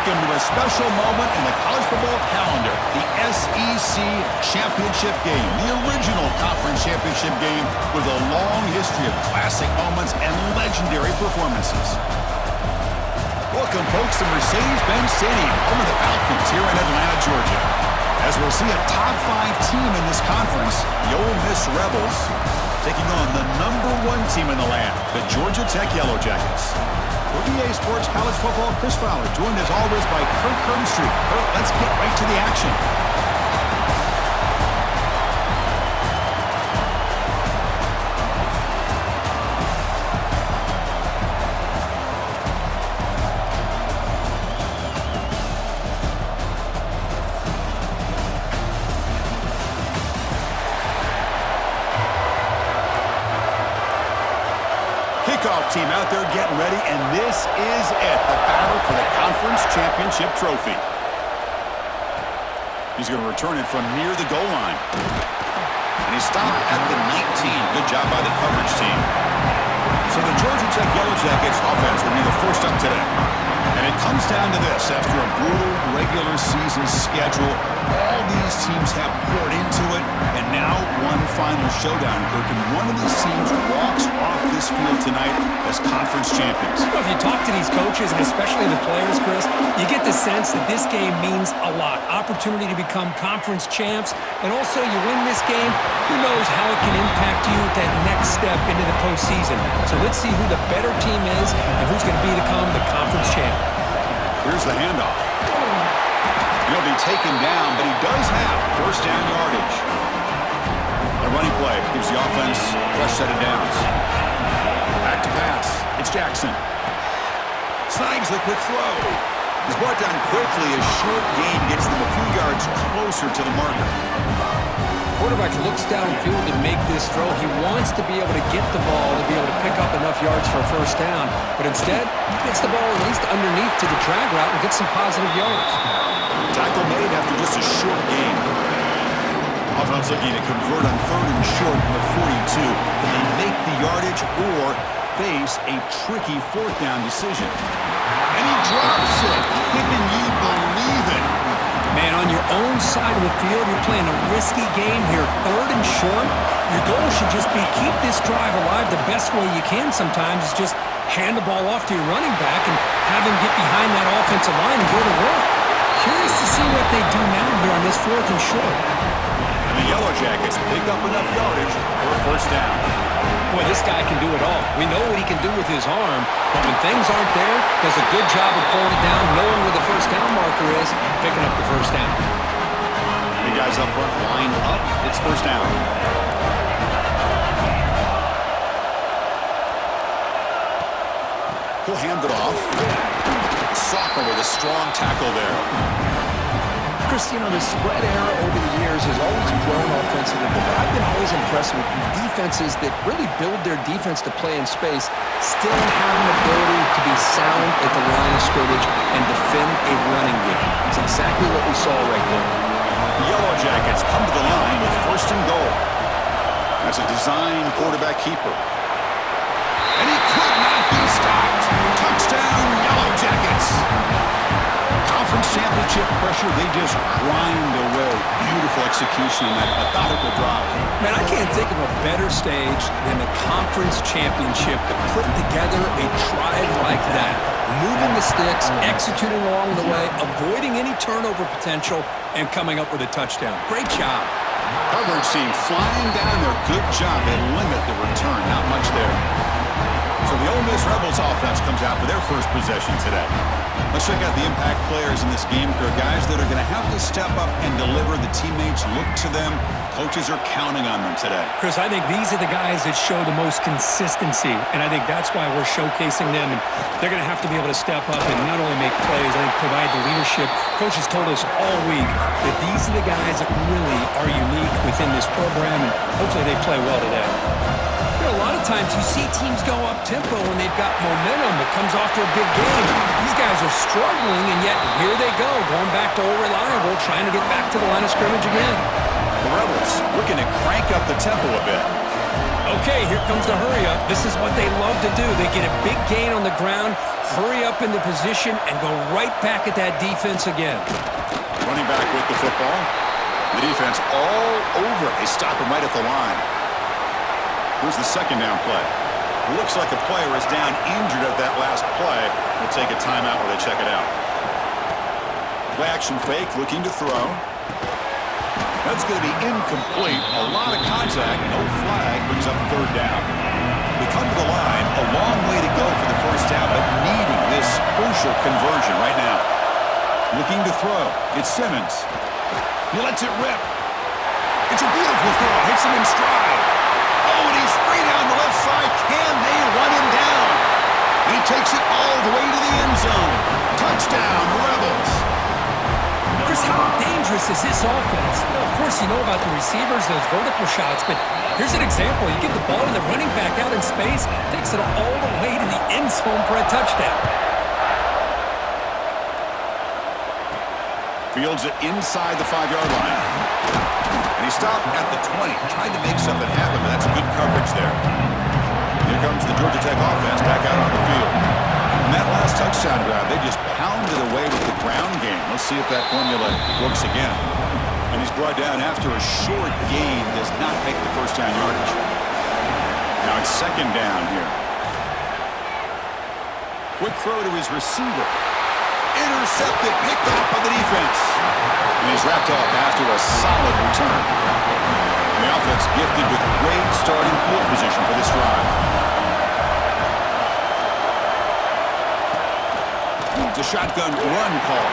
Welcome to a special moment in the college football calendar, the SEC Championship Game, the original conference championship game with a long history of classic moments and legendary performances. Welcome, folks, to Mercedes-Benz Stadium, home of the Falcons here in Atlanta, Georgia. As we'll see a top 5 team in this conference, the Ole Miss Rebels, taking on the #1 team in the land, the Georgia Tech Yellow Jackets. For EA Sports College Football, Chris Fowler, joined as always by Kirk Herbstreit. Kirk, let's get right to the action. Kickoff team out there getting ready, and this is it, the battle for the conference championship trophy. He's going to return it from near the goal line. And he stopped at the 19. Good job by the coverage team. So the Georgia Tech Yellow Jackets offense will be the first up today. And it comes down to this. After a brutal regular season schedule, all these teams have poured into it, and now one final showdown, Kirk, and one of these teams walks off this field tonight as conference champions. Well, if you talk to these coaches, and especially the players, Chris, you get the sense that this game means a lot. Opportunity to become conference champs, and also you win this game, who knows how it can impact you at that next step into the postseason. So let's see who the better team is and who's going to become the conference champ. Here's the handoff. He'll be taken down, but he does have first down yardage. A running play gives the offense a fresh set of downs. Back to pass. It's Jackson. Snags the quick throw. He's brought down quickly. A short gain gets them a few yards closer to the marker. Quarterback looks downfield to make this throw. He wants to be able to get the ball to be able to pick up enough yards for a first down, but instead, he gets the ball at least underneath to the drag route and gets some positive yards. Tackle made after just a short gain. Offense looking to convert on 3rd and short from the 42. Can they make the yardage or face a tricky 4th down decision? And he drops it. Can you believe it? Man, on your own side of the field, you're playing a risky game here. 3rd and short. Your goal should just be keep this drive alive the best way you can sometimes is just hand the ball off to your running back and have him get behind that offensive line and go to work. Curious to see what they do now here on this 4th and short. And the Yellow Jackets pick up enough yardage for a first down. Boy, this guy can do it all. We know what he can do with his arm, but when things aren't there, does a good job of pulling it down, knowing where the first down marker is, picking up the first down. The guys up front line up. It's first down. He'll hand it off. Soccer with a strong tackle there. Chris, you know, the spread era over the years has always grown offensively, but I've been always impressed with defenses that really build their defense to play in space, still have an ability to be sound at the line of scrimmage and defend a running game. It's exactly what we saw right there. The Yellow Jackets come to the line with 1st and goal. That's a design quarterback keeper. And he could not be stopped. Touchdown, Yellow Jackets. Conference championship pressure, they just grind away. Beautiful execution in that methodical drive. Man, I can't think of a better stage than the conference championship to put together a drive like that. Moving the sticks, executing along the way, avoiding any turnover potential, and coming up with a touchdown. Great job. Coverage team flying down there. Good job. They limit the return. Not much there. So the Ole Miss Rebels offense comes out for their first possession today. Let's check out the impact players in this game, Kirk. Guys that are going to have to step up and deliver. The teammates look to them. Coaches are counting on them today. Chris, I think these are the guys that show the most consistency, and I think that's why we're showcasing them. And they're going to have to be able to step up and not only make plays, I think provide the leadership. Coaches told us all week that these are the guys that really are unique within this program, and hopefully they play well today. A lot of times you see teams go up-tempo when they've got momentum. It comes off to a big game. These guys are struggling, and yet here they go, going back to old reliable, trying to get back to the line of scrimmage again. The Rebels looking to crank up the tempo a bit. Okay, here comes the hurry-up. This is what they love to do. They get a big gain on the ground, hurry up into position and go right back at that defense again. Running back with the football. The defense all over. They stop him right at the line. Here's the second down play. Looks like a player is down injured at that last play. We'll take a timeout where they check it out. Play action fake, looking to throw. That's going to be incomplete. A lot of contact. No flag. Brings up third down. They come to the line. A long way to go for the first down, but needing this crucial conversion right now. Looking to throw. It's Simmons. He lets it rip. It's a beautiful throw. Hits him in stride. Oh, and he's free down the left side. Can they run him down? And he takes it all the way to the end zone. Touchdown, Rebels. Chris, how dangerous is this offense? Of course, you know about the receivers, those vertical shots, but here's an example. You get the ball to the running back out in space, takes it all the way to the end zone for a touchdown. Fields it inside the 5-yard line. And he stopped at the 20, trying to make something happen, but that's good coverage there. Here comes the Georgia Tech offense back out on the field. And that last touchdown drive, they just pounded away with the ground game. Let's see if that formula works again. And he's brought down after a short gain, does not make the first down yardage. Now it's second down here. Quick throw to his receiver. Intercepted, picked off by the defense. And he's wrapped up after a solid return. And the offense gifted with great starting field position for this drive. It's a shotgun run call.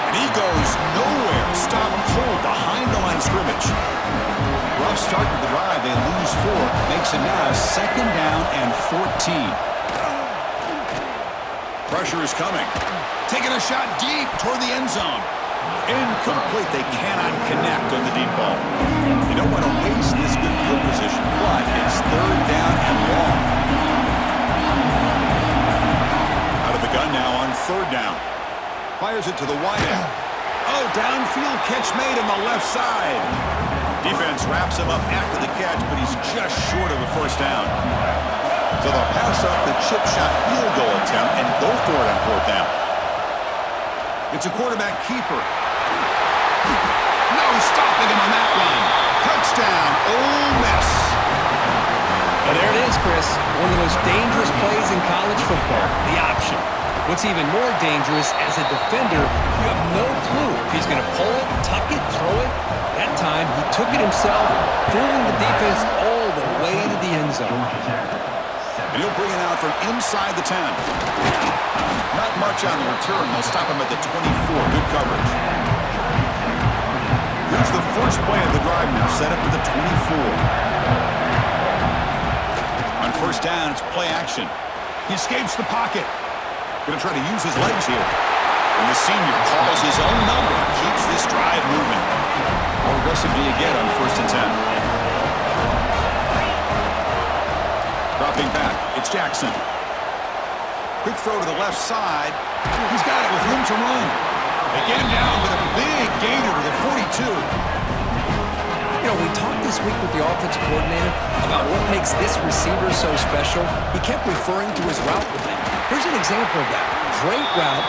And he goes nowhere. Stop cold behind the line of scrimmage. Rough start to the drive. They lose 4. Makes it now second down and 14. Pressure is coming. Taking a shot deep toward the end zone. Incomplete. They cannot connect on the deep ball. You don't want to waste this good field position, but it's third down and long. Out of the gun now on third down. Fires it to the wideout. Oh, downfield catch made on the left side. Defense wraps him up after the catch, but he's just short of a first down. So they'll pass up the chip shot field goal attempt and go for it on fourth down. It's a quarterback keeper. No stopping him on that one. Touchdown, Ole Miss. Well, there it is, Chris. One of the most dangerous plays in college football, the option. What's even more dangerous, as a defender, you have no clue if he's going to pull it, tuck it, throw it. That time, he took it himself, fooling the defense all the way to the end zone. And he'll bring it out from inside the 10. Not much on the return. They'll stop him at the 24. Good coverage. Here's the first play of the drive now, set up at the 24. On first down, it's play action. He escapes the pocket. Going to try to use his legs here. And the senior calls his own number and keeps this drive moving. How aggressive do you get on first and 10? Dropping back, it's Jackson. Quick throw to the left side. He's got it with room to run. They get him down with a big gainer to the 42. You know, we talked this week with the offensive coordinator about what makes this receiver so special. He kept referring to his route with him. Here's an example of that. Great route,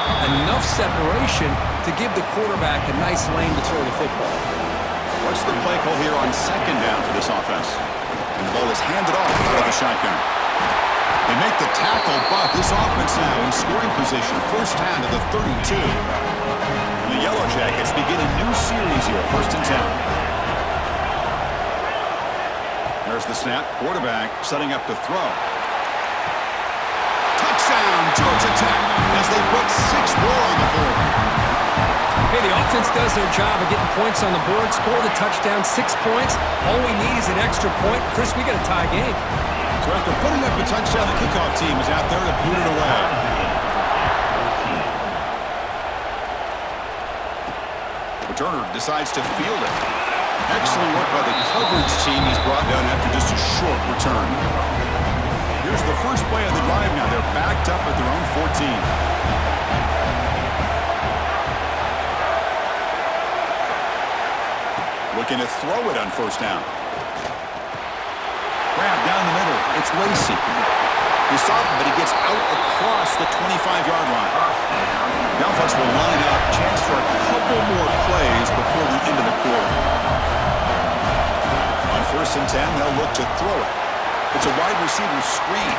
enough separation to give the quarterback a nice lane to throw the football. What's the play call here on second down for this offense? And the ball is handed off out of the shotgun. They make the tackle, but this offense now in scoring position. First down to the 32. And the Yellow Jackets begin a new series here, first and 10. There's the snap. Quarterback setting up to throw. Touchdown, Georgia Tech, as they put 6 more on the board. Hey, the offense does their job of getting points on the board, score the touchdown, 6 points. All we need is an extra point. Chris, we got a tie game. So after putting up a touchdown, the kickoff team is out there to boot it away. Returner decides to field it. Excellent work by the coverage team. He's brought down after just a short return. Here's the first play of the drive now. They're backed up at their own 14. Looking to throw it on first down. Grab down the middle. It's Lacey. You saw him, but he gets out across the 25-yard line. The offense will line up. Chance for a couple more plays before the end of the quarter. On 1st and 10, they'll look to throw it. It's a wide receiver screen.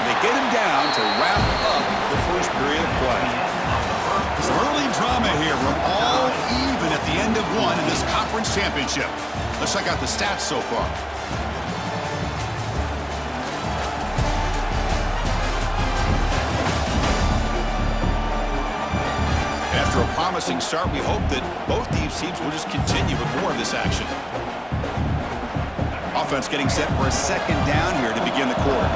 They get him down to wrap up the first period of play. Some early drama here. We're all even at the end of one in this conference championship. Let's check out the stats so far. After a promising start, we hope that both these teams will just continue with more of this action. Offense getting set for a 2nd down here to begin the quarter.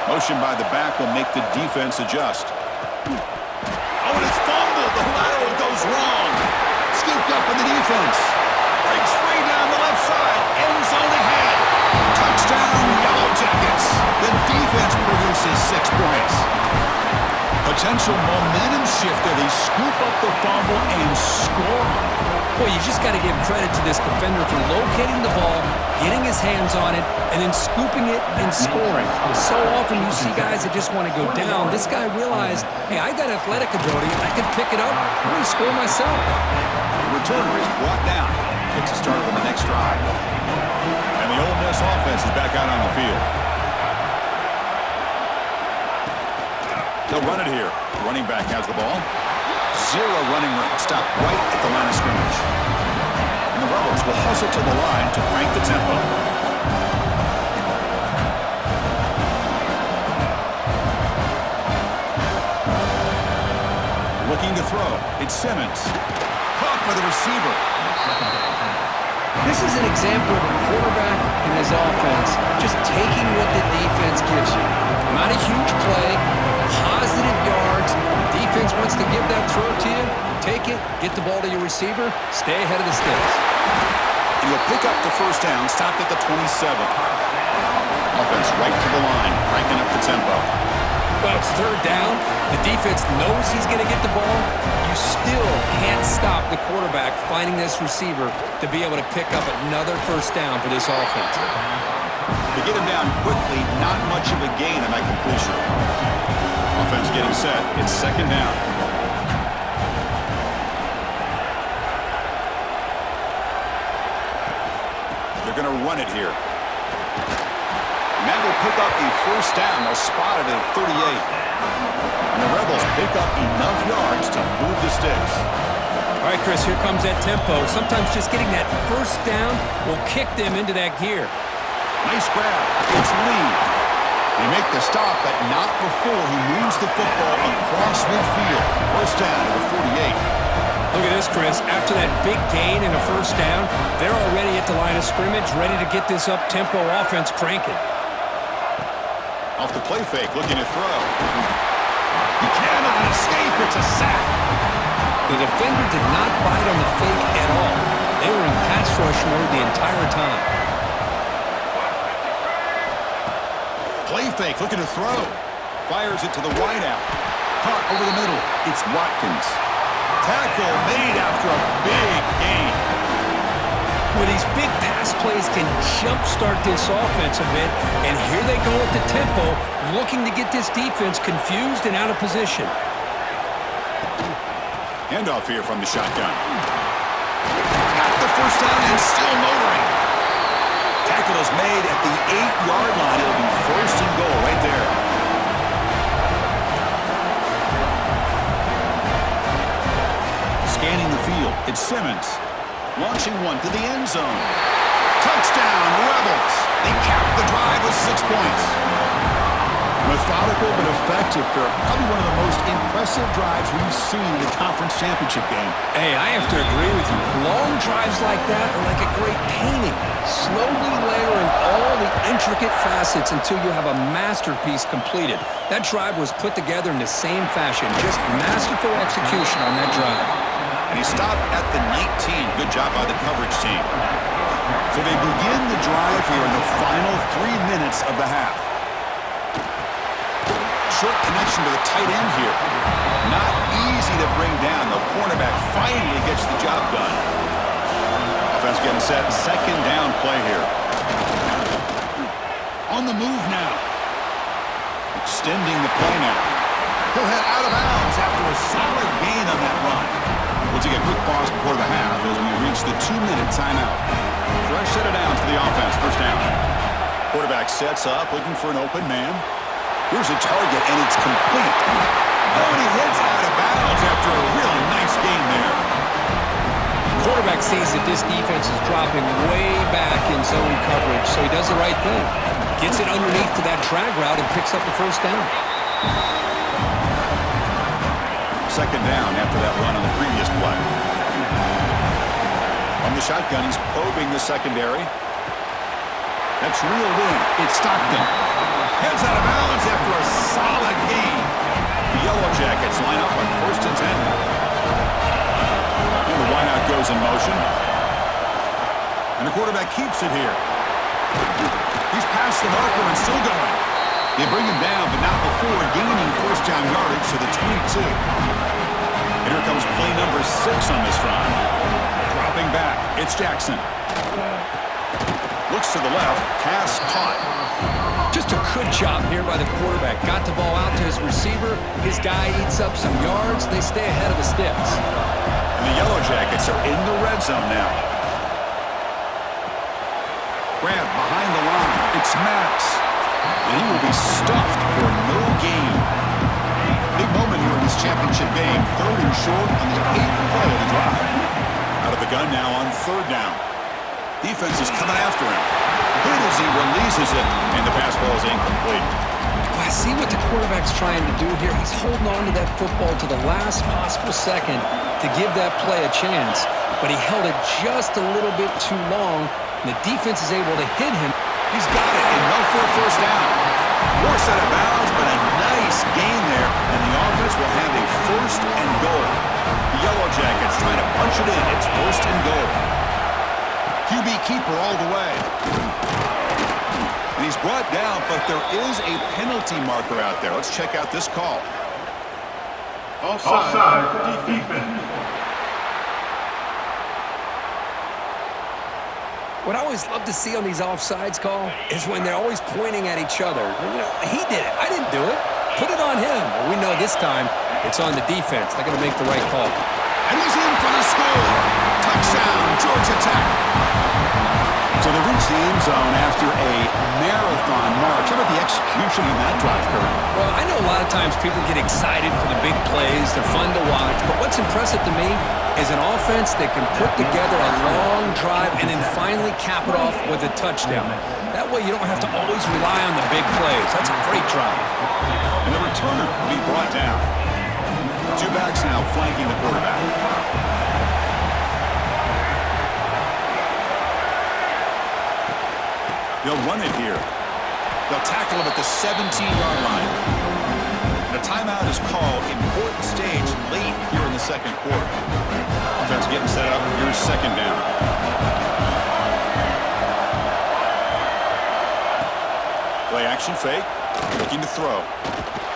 Motion by the back will make the defense adjust. Oh, and it's fumbled. The lateral goes wrong. Scooped up in the defense. Breaks free down the left side. End zone ahead. Touchdown, Yellow Jackets. The defense produces 6 points. Potential momentum shifter. They scoop up the fumble and score. Boy, you just got to give credit to this defender for locating the ball, getting his hands on it, and then scooping it and scoring. So often you see guys that just want to go down. This guy realized, hey, I got athletic ability. I can pick it up. I'm going to score myself. The returner is brought down. Gets a start on the next drive. And the Ole Miss offense is back out on the field. They'll run it here. Running back has the ball. 0 running room. Stop right at the line of scrimmage. And the Rebels will hustle to the line to crank the tempo. Looking to throw. It's Simmons. Caught by the receiver. This is an example of a quarterback and his offense just taking what the defense gives you. Not a huge play, positive yards. The defense wants to give that throw to you. You take it, get the ball to your receiver, stay ahead of the sticks. And you'll pick up the 1st down, stopped at the 27. Offense right to the line, cranking up the tempo. Well, it's 3rd down. The defense knows he's going to get the ball. You still can't stop the quarterback finding this receiver to be able to pick up another 1st down for this offense. To get him down quickly, not much of a gain on that completion. Offense getting set. It's 2nd down. They're going to run it here. And that will pick up the 1st down. They'll spot it at 38. And the Rebels pick up enough yards to move the sticks. All right, Chris, here comes that tempo. Sometimes just getting that 1st down will kick them into that gear. Nice grab. It's Lee. They make the stop, but not before he moves the football across midfield. 1st down to the 48. Look at this, Chris. After that big gain and a 1st down, they're already at the line of scrimmage, ready to get this up-tempo offense cranking. Off the play fake, looking to throw. He cannot escape. It's a sack. The defender did not bite on the fake at all. They were in pass rush mode the entire time. Play fake, looking to throw. Fires it to the wideout. Caught over the middle. It's Watkins. Tackle made after a big gain. Well, these big pass plays can jumpstart this offense a bit, and here they go at the tempo, looking to get this defense confused and out of position. Handoff here from the shotgun. Got the 1st down and still motoring. Tackle is made at the 8-yard line. It'll be 1st and goal right there. Scanning the field, it's Simmons. Launching one to the end zone. Touchdown, Rebels. They cap the drive with 6 points. Methodical but effective, Kirk. Probably one of the most impressive drives we've seen in the conference championship game. Hey, I have to agree with you. Long drives like that are like a great painting. Slowly layering all the intricate facets until you have a masterpiece completed. That drive was put together in the same fashion. Just masterful execution on that drive. And he stopped at the 19. Good job by the coverage team. So they begin the drive here in the final 3 minutes of the half. Short connection to the tight end here. Not easy to bring down. The cornerback finally gets the job done. Offense getting set. Second down play here. On the move now. Extending the play now. He'll head out of bounds after a solid gain on that run. We'll take a quick pause before the half as we reach the 2-minute timeout. Fresh set of downs for the offense. First down. Quarterback sets up, looking for an open man. Here's a target, and it's complete. Oh, and he heads out of bounds after a really nice gain there. Quarterback sees that this defense is dropping way back in zone coverage, so he does the right thing. Gets it underneath to that drag route and picks up the first down. Second down after that run on the previous play. On the shotgun, he's probing the secondary. That's reeled in. It's Stockton. Heads out of bounds after a solid gain. The Yellow Jackets line up on 1st and 10. And the wideout goes in motion. And the quarterback keeps it here. He's past the marker and still going. They bring him down, but not before gaining first down yardage to the 22. And here comes play number 6 on this drive. Dropping back, it's Jackson. Looks to the left, pass caught. Just a good job here by the quarterback. Got the ball out to his receiver. His guy eats up some yards. They stay ahead of the sticks. And the Yellow Jackets are in the red zone now. Grab behind the line. It's Max. And he will be stuffed for no gain. Big moment here in this championship game. 3rd and short on the 8th play of the drive. Out of the gun now on 3rd down. Defense is coming after him. Good as he releases it, and the pass ball is incomplete. I see what the quarterback's trying to do here. He's holding on to that football to the last possible second to give that play a chance, but he held it just a little bit too long, and the defense is able to hit him. He's got it, and no for a first down. More set of bounds, but a nice gain there, and the offense will have a 1st and goal. The Yellow Jackets trying to punch it in. It's 1st and goal. QB keeper all the way. And he's brought down, but there is a penalty marker out there. Let's check out this call. Offside defense. What I always love to see on these offsides call is when they're always pointing at each other. You know, he did it. I didn't do it. Put it on him. Well, we know this time it's on the defense. They're going to make the right call. And he's in for the score. Touchdown, Georgia Tech. So they reach the end zone after a marathon march. How about the execution in that drive, Kurt? Well, I know a lot of times people get excited for the big plays. They're fun to watch. But what's impressive to me is an offense that can put together a long drive and then finally cap it off with a touchdown. That way you don't have to always rely on the big plays. That's a great drive. And the returner will be brought down. 2 backs now flanking the quarterback. They'll run it here. They'll tackle him at the 17-yard line. The timeout is called. Important stage late here in the 2nd quarter. Offense getting set up. Here's 2nd down. Play action fake. Looking to throw.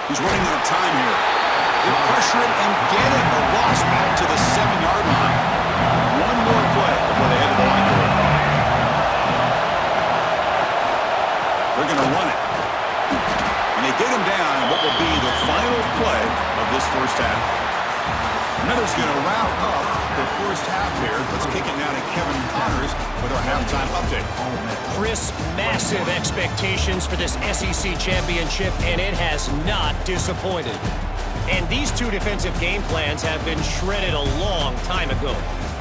He's running out of time here. They pressure him and get it. A loss back to the 7-yard line. One more play before they head to the line. They're going to run it. And they get him down in what will be the final play of this first half. Another's going to wrap up the first half here. Let's kick it now to Kevin Connors with our halftime update. Chris, massive expectations for this SEC championship, and it has not disappointed. And these 2 defensive game plans have been shredded a long time ago.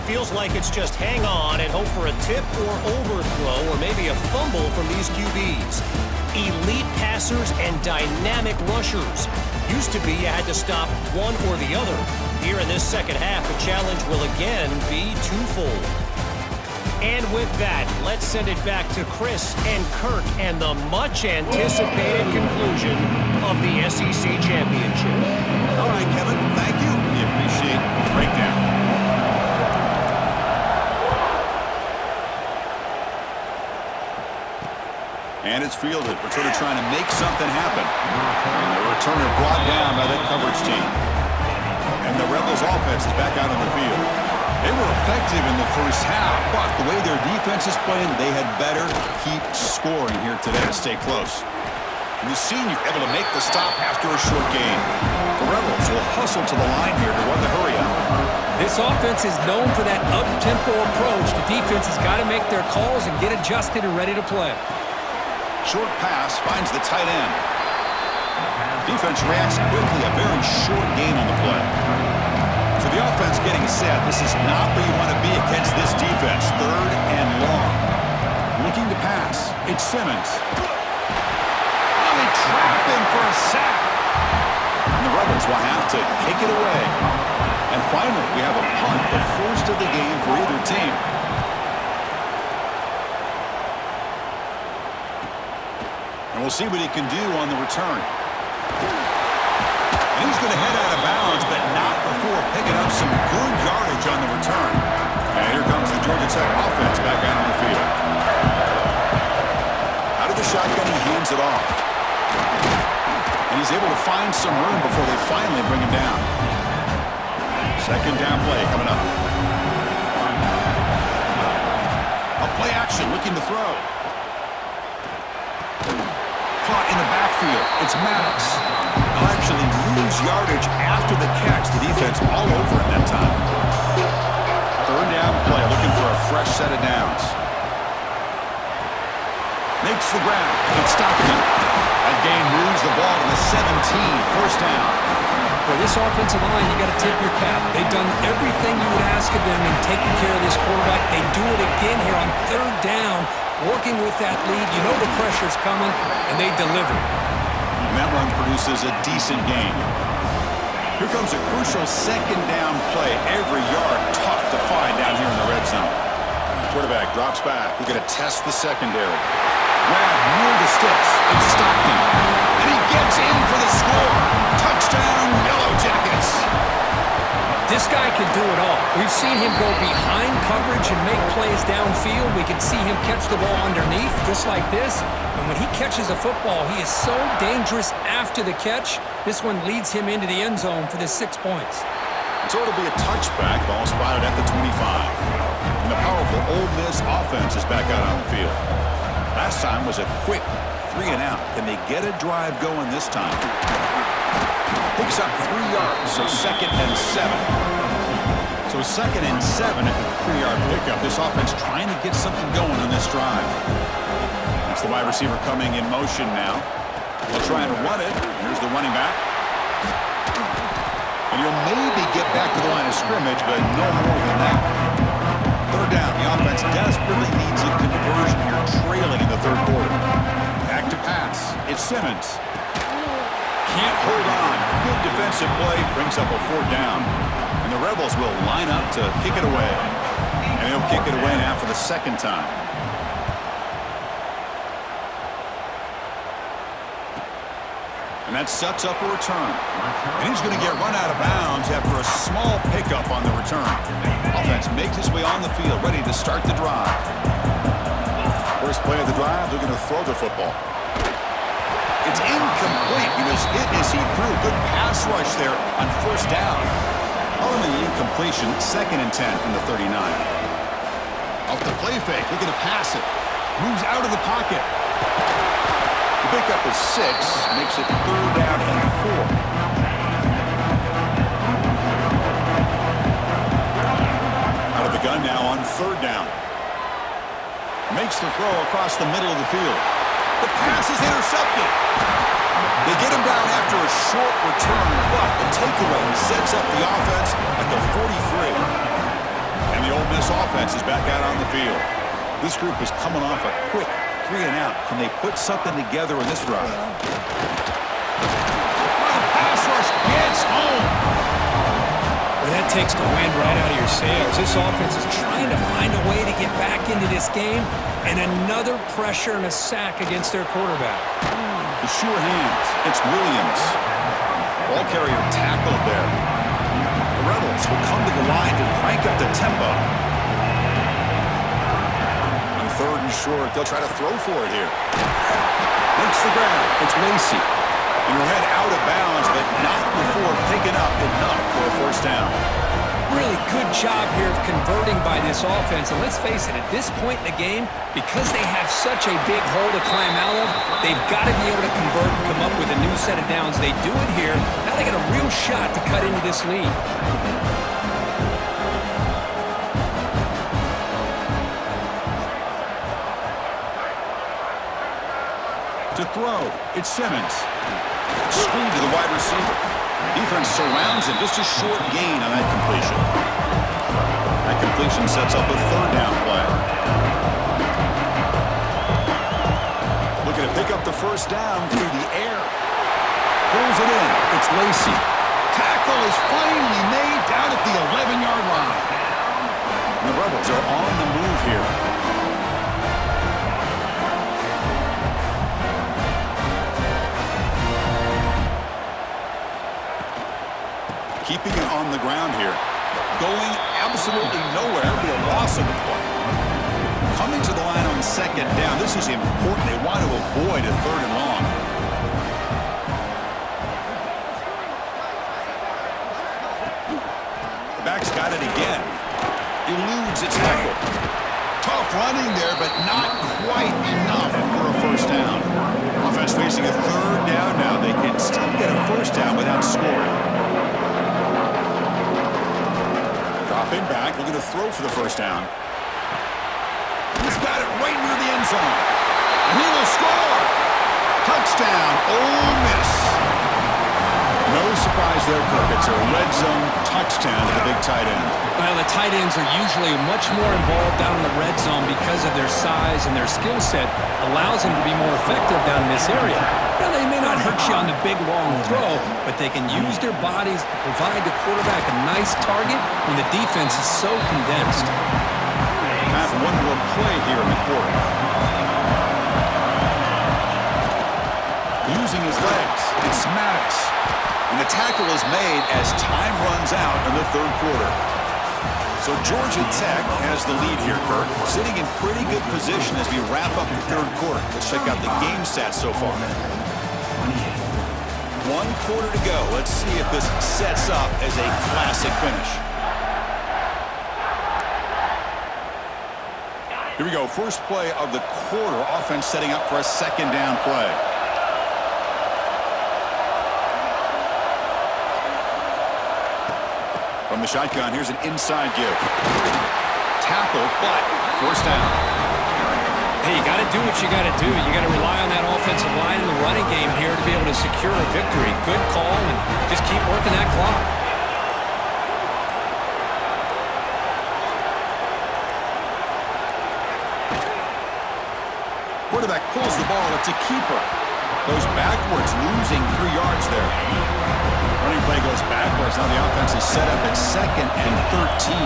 Feels like it's just hang on and hope for a tip or overthrow or maybe a fumble from these QBs. Elite passers and dynamic rushers. Used to be you had to stop one or the other. Here in this second half, the challenge will again be twofold. And with that, let's send it back to Chris and Kirk and the much-anticipated conclusion of the SEC championship. All right, Kevin, thank you. We appreciate the breakdown. And it's fielded. Returner trying to make something happen. And the returner brought down by that coverage team. And the Rebels offense is back out on the field. They were effective in the first half, but the way their defense is playing, they had better keep scoring here today to stay close. And the senior able to make the stop after a short gain. The Rebels will hustle to the line here to run the hurry up. This offense is known for that up-tempo approach. The defense has got to make their calls and get adjusted and ready to play. Short pass finds the tight end. Defense reacts quickly, a very short gain on the play. So the offense getting set. This is not where you want to be against this defense. Third and long. Looking to pass. It's Simmons. Oh, they trap him for a sack. And the Rebels will have to kick it away. And finally, we have a punt, the first of the game for either team. And we'll see what he can do on the return. And he's going to head out of bounds, but not before picking up some good yardage on the return. And here comes the Georgia Tech offense back out on the field. Out of the shotgun, he hands it off. And he's able to find some room before they finally bring him down. Second down play coming up. A play action looking to throw. Caught in the backfield. It's Maddox. He'll actually lose yardage after the catch. The defense all over him that time. Third down play, looking for a fresh set of downs. Makes the grab. It's stopped him. That gain moves the ball to the 17. First down. For this offensive line, you got to tip your cap. They've done everything you would ask of them in taking care of this quarterback. They do it again here on third down, working with that lead. You know the pressure's coming, and they deliver. And that run produces a decent gain. Here comes a crucial second down play. Every yard tough to find down here in the red zone. Quarterback drops back. We're going to test the secondary. Grab near the sticks. It's Stockton. And he gets in for the score. Touchdown, Yellow Jackets. This guy can do it all. We've seen him go behind coverage and make plays downfield. We can see him catch the ball underneath, just like this. And when he catches a football, he is so dangerous after the catch. This one leads him into the end zone for the 6 points. So it'll be a touchback. Ball spotted at the 25. And the powerful Ole Miss offense is back out on the field. Last time was a quick 3 and out. Can they get a drive going this time? Picks up 3 yards, so second and 7. So second and 7 at the 3-yard pickup. This offense trying to get something going on this drive. That's the wide receiver coming in motion now. They'll try and run it. Here's the running back. And you'll maybe get back to the line of scrimmage, but no more than that. Third down. The offense desperately needs a conversion here, trailing in the third quarter. Back to pass. It's Simmons. Can't hold on. Good defensive play. Brings up a 4th down. And the Rebels will line up to kick it away. And they'll kick it away now for the second time. And that sets up a return. And he's going to get run out of bounds after a small pickup on the return. Offense makes its way on the field, ready to start the drive. First play of the drive, they're going to throw the football. It's incomplete. He was hit as he threw. Good pass rush there on first down. Ultimately incompletion, 2nd and 10 from the 39. Off the play fake, looking to pass it. Moves out of the pocket. The pickup is 6, makes it 3rd down and 4. Out of the gun now on 3rd down. Makes the throw across the middle of the field. The pass is intercepted. They get him down after a short return, but the takeaway sets up the offense at the 43. And the Ole Miss offense is back out on the field. This group is coming off a quick 3 and out. Can they put something together in this drive? The pass rush gets home. Well, that takes the wind right out of your sails. This offense is trying to find a way to get back into this game, and another pressure and a sack against their quarterback. The sure hands. It's Williams. Ball carrier tackled there. The Rebels will come to the line to crank up the tempo. On 3rd and short, they'll try to throw for it here. Makes the grab. It's Lacey. And he'll head out of bounds, but not before picking up enough for a 1st down. Really good job here of converting by this offense. And let's face it, at this point in the game, because they have such a big hole to climb out of, they've got to be able to convert and come up with a new set of downs. They do it here. Now they got a real shot to cut into this lead. To throw, it's Simmons. Screen to the wide receiver. Defense surrounds him. Just a short gain on that completion. That completion sets up a third down play. Looking to pick up the first down through the air. Pulls it in. It's Lacy. Tackle is finally made down at the 11-yard line. And the Rebels are on the move here. Keeping it on the ground here. Going absolutely nowhere. It'll be a loss of the play. Coming to the line on second down. This is important. They want to avoid a third and long. The back's got it again. Eludes a tackle. Tough running there, but not quite enough for a first down. Offense facing a third down now. They can still get a first down without scoring. Dropping back, looking to throw for the first down. He's got it right near the end zone. And he will score! Touchdown, Ole Miss. No surprise there, Kirk. It's a red zone touchdown to the big tight end. Well, the tight ends are usually much more involved down in the red zone because of their size and their skill set allows them to be more effective down in this area. Now, they may not hurt you on the big, long throw, but they can use their bodies to provide the quarterback a nice target when the defense is so condensed. Time for one more play here in the quarter. Using his legs, it's Maddox. And the tackle is made as time runs out in the third quarter. So Georgia Tech has the lead here, Kurt. Sitting in pretty good position as we wrap up the third quarter. Let's check out the game stats so far. 1 quarter to go. Let's see if this sets up as a classic finish. Here we go. First play of the quarter. Offense setting up for a second down play. From the shotgun, here's an inside give. Tackle, but first down. Hey, you got to do what you got to do. You got to rely on that offensive line in the running game here to be able to secure a victory. Good call, and just keep working that clock. Quarterback pulls the ball. It's a keeper. Goes backwards, losing 3 yards there. Running play goes backwards. Now the offense is set up at 2nd and 13.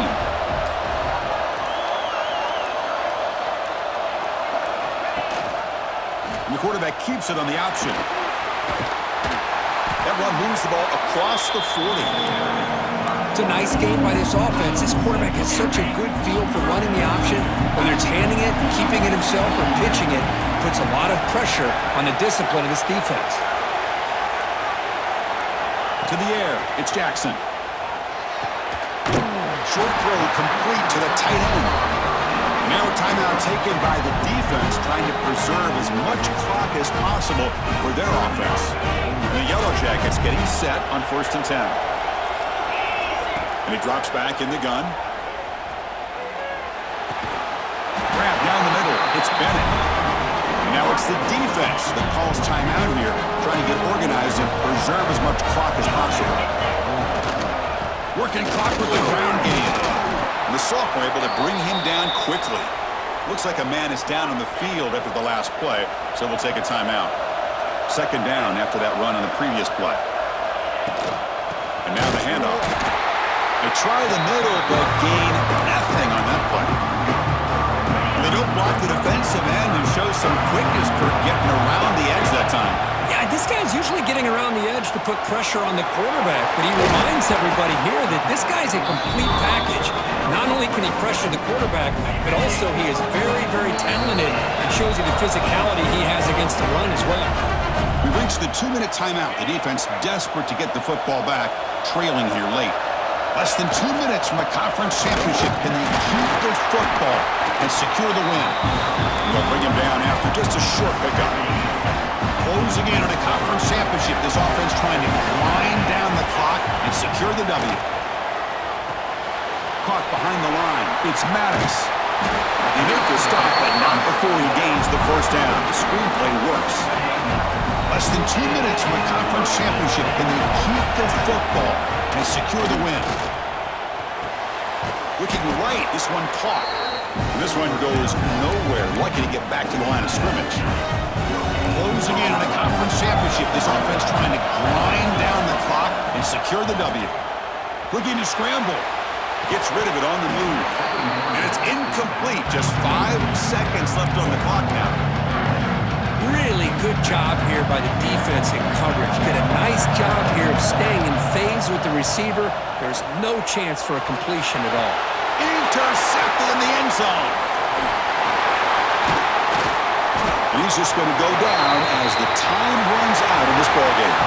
And the quarterback keeps it on the option. That run moves the ball across the 40. It's a nice game by this offense. This quarterback has such a good feel for running the option. Whether it's handing it, keeping it himself, or pitching it, puts a lot of pressure on the discipline of this defense. To the air, it's Jackson. Short throw complete to the tight end. Now a timeout taken by the defense, trying to preserve as much clock as possible for their offense. And the Yellow Jackets getting set on 1st and 10. And he drops back in the gun. Grab down the middle. It's Bennett. And now it's the defense that calls timeout here, trying to get organized and preserve as much clock as possible. Working clock with the ground game. And the sophomore able to bring him down quickly. Looks like a man is down on the field after the last play, so we'll take a timeout. 2nd down after that run on the previous play. And now the handoff. They try the middle, but gain nothing on that play. And they don't block the defensive end and show some quickness, Kurt, getting around the edge that time. Yeah, this guy's usually getting around the edge to put pressure on the quarterback, but he reminds everybody here that this guy's a complete package. Not only can he pressure the quarterback, but also he is very, very talented and shows you the physicality he has against the run as well. We've reached the 2-minute timeout. The defense desperate to get the football back, trailing here late. Less than 2 minutes from a conference championship. Can they keep the football and secure the win? They'll bring him down after just a short pickup. Closing in on a conference championship. This offense trying to grind down the clock and secure the W. Caught behind the line. It's Maddox. He made the stop, but not before he gains the first down. The screenplay works. Less than 2 minutes from a conference championship. Can they keep the football and secure the win? Looking right, this one caught. This one goes nowhere. Lucky to get back to the line of scrimmage. Closing in on a conference championship. This offense trying to grind down the clock and secure the W. Looking to scramble. Gets rid of it on the move. And it's incomplete. Just 5 seconds left on the clock now. Really good job here by the defense in coverage. Did a nice job here of staying in phase with the receiver. There's no chance for a completion at all. Intercepted in the end zone. He's just going to go down as the time runs out in this ballgame.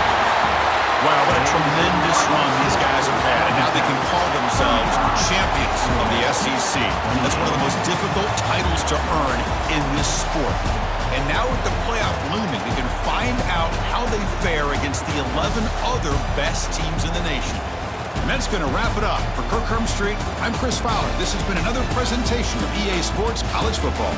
Wow, what a tremendous run these guys have had, and now they can call themselves champions of the SEC. That's one of the most difficult titles to earn in this sport. And now with the playoff looming, they can find out how they fare against the 11 other best teams in the nation. And that's going to wrap it up. For Kirk Hermstreet, I'm Chris Fowler. This has been another presentation of EA Sports College Football.